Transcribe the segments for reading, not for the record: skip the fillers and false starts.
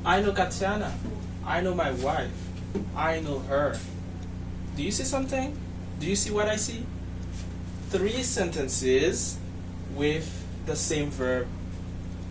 I know Katiana. I know my wife. I know her. Do you see something? Do you see what I see? 3 sentences with the same verb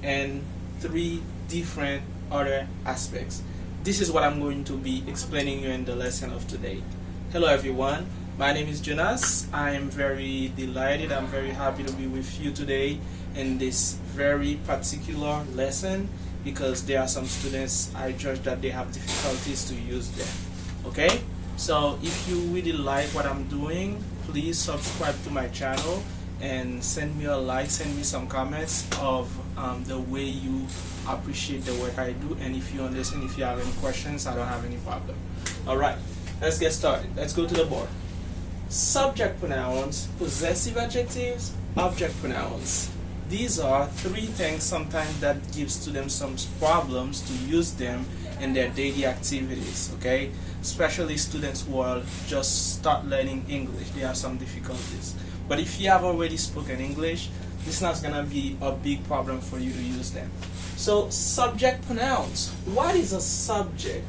and 3 different other aspects. This is what I'm going to be explaining you in the lesson of today. Hello everyone, my name is Jonas. I am very delighted, I'm very happy to be with you today in this very particular lesson because there are some students I judge that they have difficulties to use them. Okay, so if you really like what I'm doing, please subscribe to my channel and send me a like, send me some comments of the way you appreciate the work I do, and if you understand, if you have any questions, I don't have any problem. Alright, let's get started. Let's go to the board. Subject pronouns, possessive adjectives, object pronouns. These are 3 things sometimes that give students some problems to use them in their daily activities, okay? Especially students who are just start learning English, they have some difficulties. But if you have already spoken English, this is not going to be a big problem for you to use them. So, subject pronouns. What is a subject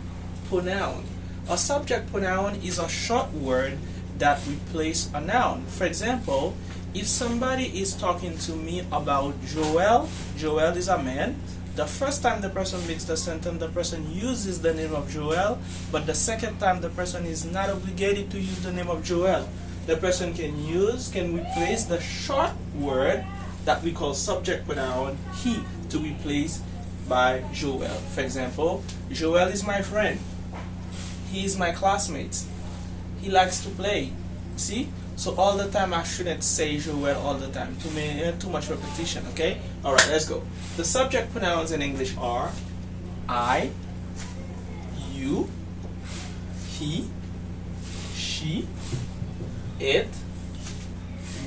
pronoun? A subject pronoun is a short word that replaces a noun. For example, if somebody is talking to me about Joel, Joel is a man. The first time the person makes the sentence, the person uses the name of Joel, but the second time the person is not obligated to use the name of Joel. The person can replace the short word that we call subject pronoun he to replace by Joel. For example, Joel is my friend. He is my classmate. He likes to play. See? So all the time I shouldn't say Joel all the time. Too much repetition, okay? Alright, let's go. The subject pronouns in English are I, you, he, she, it,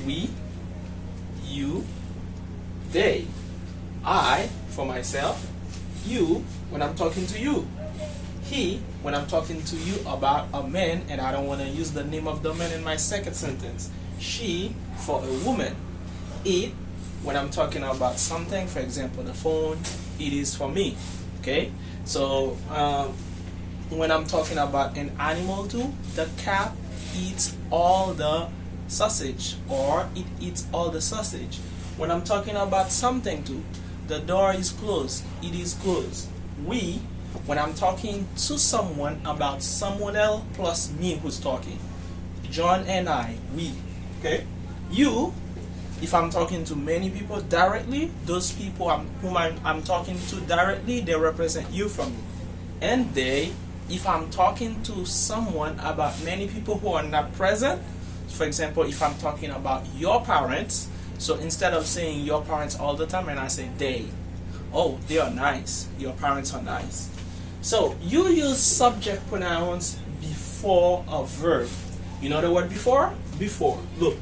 we, you, they. I for myself, you when I'm talking to you, he when I'm talking to you about a man and I don't want to use the name of the man in my second sentence, she for a woman, it when I'm talking about something, for example the phone, it is for me, okay? So when I'm talking about an animal too, the cat eats all the sausage, or it eats all the sausage. When I'm talking about something too, the door is closed, it is closed. We, when I'm talking to someone about someone else plus me who's talking, John and I, we, okay? You, if I'm talking to many people directly, those people whom I'm talking to directly, they represent you from me. And they, if I'm talking to someone about many people who are not present, for example, if I'm talking about your parents, so instead of saying your parents all the time, and I say they, oh, they are nice, your parents are nice. So you use subject pronouns before a verb. You know the word before? Before. Look,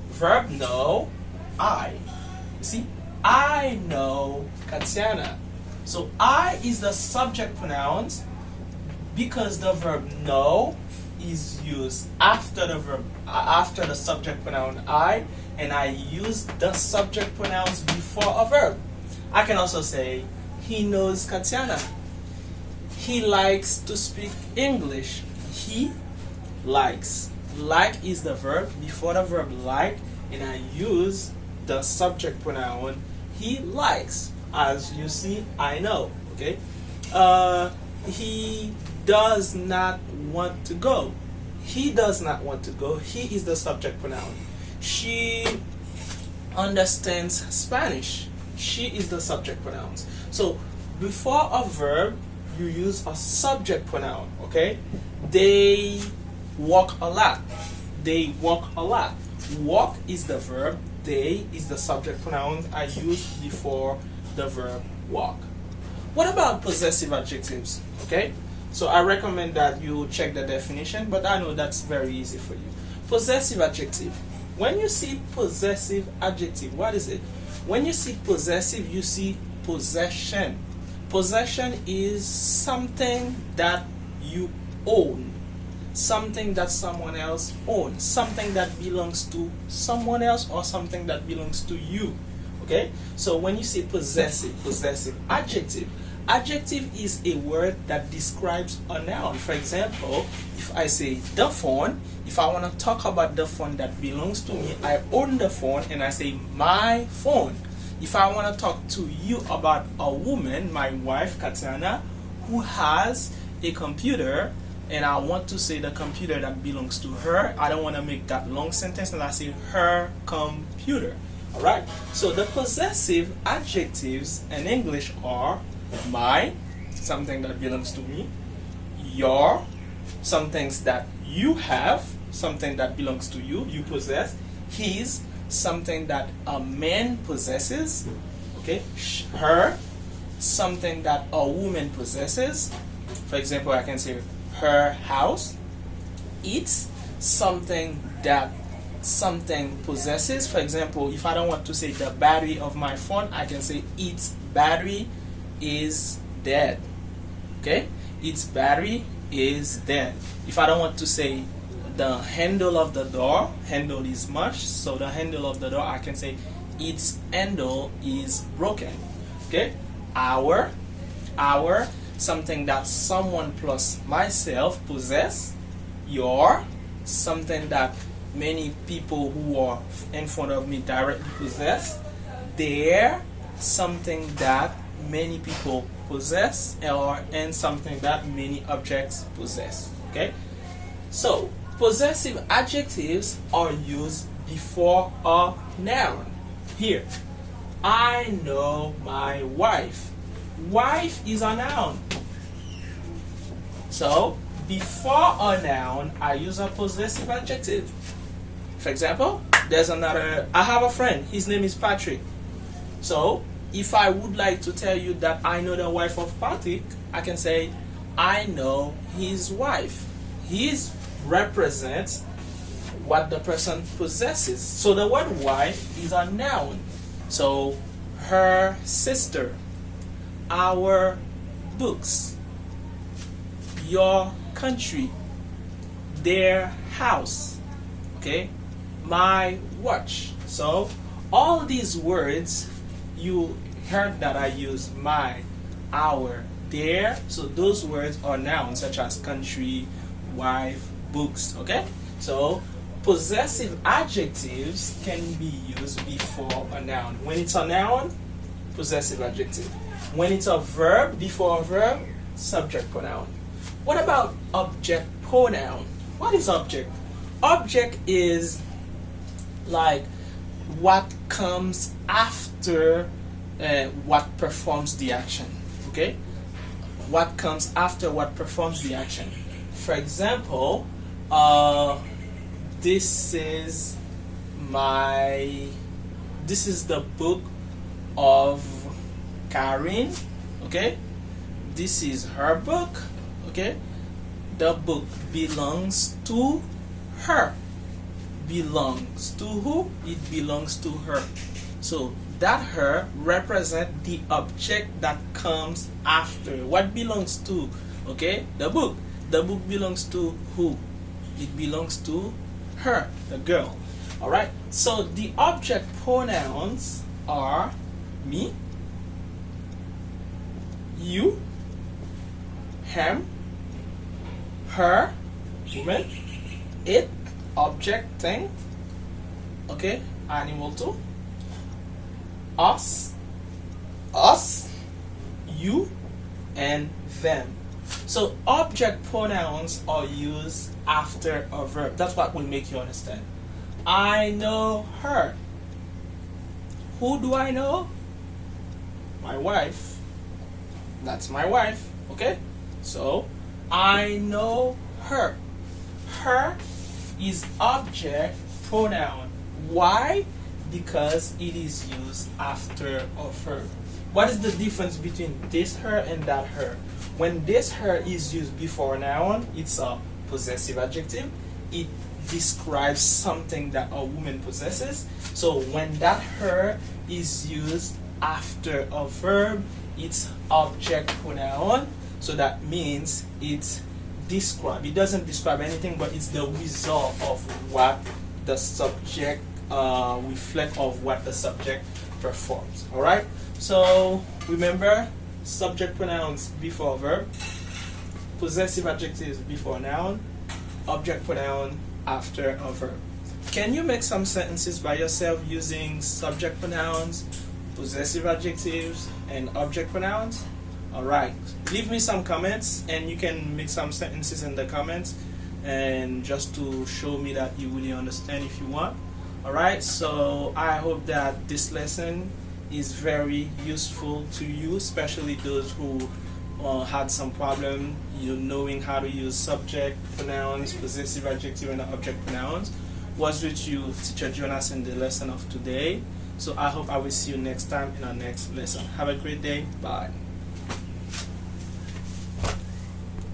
verb know, I. You see, I know Katiana. So I is the subject pronouns because the verb know is used after the verb, after the subject pronoun I, and I use the subject pronouns before a verb. I can also say he knows Katiana. He likes to speak English. He likes. Like is the verb before the verb like, and I use the subject pronoun he likes. As you see, I know. Okay. He does not want to go. He does not want to go. He is the subject pronoun. She understands Spanish. She is the subject pronouns. So before a verb, you use a subject pronoun, okay? They walk a lot. They walk a lot. Walk is the verb. They is the subject pronoun I use before the verb walk. What about possessive adjectives, okay? So I recommend that you check the definition, but I know that's very easy for you. Possessive adjective. When you see possessive adjective, what is it? When you see possessive, you see possession. Possession is something that you own, something that someone else owns, something that belongs to someone else or something that belongs to you. Okay? So when you say possessive adjective, Adjective is a word that describes a noun. For example, if I say the phone, if I want to talk about the phone that belongs to me, I own the phone and I say my phone. If I want to talk to you about a woman, my wife Katana, who has a computer, and I want to say the computer that belongs to her, I don't want to make that long sentence, and I say her computer. Alright, so the possessive adjectives in English are my, something that belongs to me; your, some things that you have, something that belongs to you, you possess; his, something that a man possesses; okay, her, something that a woman possesses. For example, I can say her house; its, something that something possesses. For example, if I don't want to say the battery of my phone, I can say its battery is dead. Okay, its battery is dead. If I don't want to say the handle of the door, handle is much, so the handle of the door, I can say its handle is broken. Okay, our, something that someone plus myself possess; your, something that many people who are in front of me directly possess; their, something that many people possess, and something that many objects possess. Okay, so possessive adjectives are used before a noun. Here, I know my wife. Wife is a noun. So before a noun, I use a possessive adjective. For example, there's another, I have a friend, his name is Patrick. So if I would like to tell you that I know the wife of Patrick, I can say I know his wife. His represents what the person possesses. So the word wife is a noun. So her sister, our books, your country, their house, okay, my watch. So all these words, you heard that I use my, our, their. So those words are nouns such as country, wife, books. Okay, so possessive adjectives can be used before a noun. When it's a noun, possessive adjective. When it's a verb, before a verb, subject pronoun. What about object pronoun? What is object? Object is like what comes after what performs the action. Okay, what comes after what performs the action. For example, this is the book of Karen. Okay, this is her book. Okay, the book belongs to her. Belongs to who? It belongs to her. So that her represent the object that comes after. What belongs to? Okay, the book. The book belongs to who? It belongs to her, the girl. Alright, so the object pronouns are me, you, him, her, woman, it, object, thing, okay, animal too, us, you, and them. So object pronouns are used after a verb. That's what will make you understand. I know her. Who do I know? My wife. That's my wife. Okay? So I know her. Her is object pronoun. Why? Because it is used after a verb. What is the difference between this her and that her? When this her is used before a noun, it's a possessive adjective. It describes something that a woman possesses. So when that her is used after a verb, it's object pronoun. So that means it's describe. It doesn't describe anything, but it's the result of what the subject reflect of what the subject performs. All right. So remember, subject pronouns before verb, possessive adjectives before noun, object pronoun after a verb. Can you make some sentences by yourself using subject pronouns, possessive adjectives, and object pronouns? Alright, leave me some comments and you can make some sentences in the comments, and just to show me that you really understand if you want. Alright, so I hope that this lesson is very useful to you, especially those who had some problem knowing how to use subject pronouns, possessive adjective, and object pronouns. Was with you, Teacher Jonas, in the lesson of today. So I hope I will see you next time in our next lesson. Have a great day. Bye.